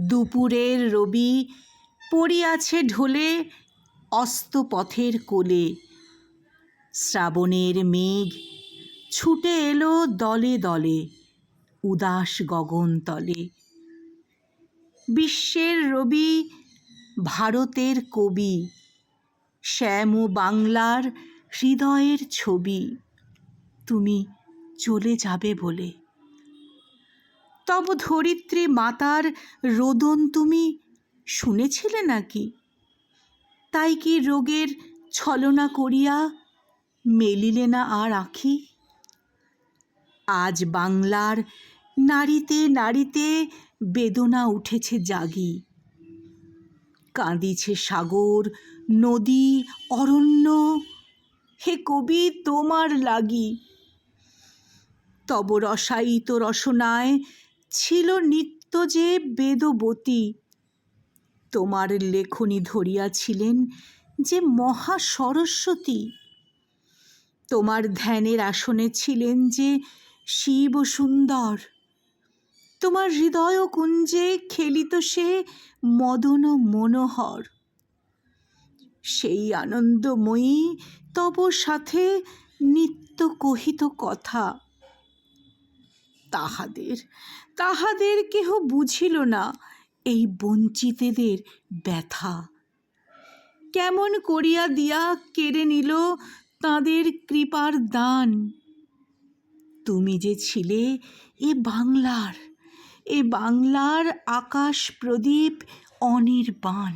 দুপুরের রবি পড়িয়াছে ঢলে অস্তপথের কোলে। শ্রাবণের মেঘ ছুটে এলো দলে দলে উদাস গগনতলে। বিশ্বের রবি ভারতের কবি, শ্যাম ও বাংলার হৃদয়ের ছবি। তুমি চলে যাবে বলে তব ধরিত্রী মাতার রোদন তুমি শুনেছিলে নাকি? তাই কি রোগের ছলনা করিয়া মেলিলে না আর আঁখি? আজ বাংলার নারীতে নারীতে বেদনা উঠেছে জাগি। কাঁদিছে সাগর, নদী, অরণ্য, হে কবি তোমার লাগি। তব রসায়িত রসনায় ছিল নিত্য যে বেদবতী। তোমার লেখনী ধরিয়াছিলেন যে মহা সরস্বতী। তোমার ধ্যানের আসনে ছিলেন যে শিব সুন্দর। তোমার হৃদয় কুঞ্জে খেলিত সে মদন মনোহর। সেই আনন্দময়ী তব সাথে নিত্য কহিত কথা। তাহাদের কেহ বুঝিল না এই বঞ্চিতেদের ব্যথা। কেমন করিয়া দিয়া কেড়ে নিল তাঁদের কৃপার দান। তুমি যে ছিলে এ বাংলার আকাশ প্রদীপ অনির্বাণ।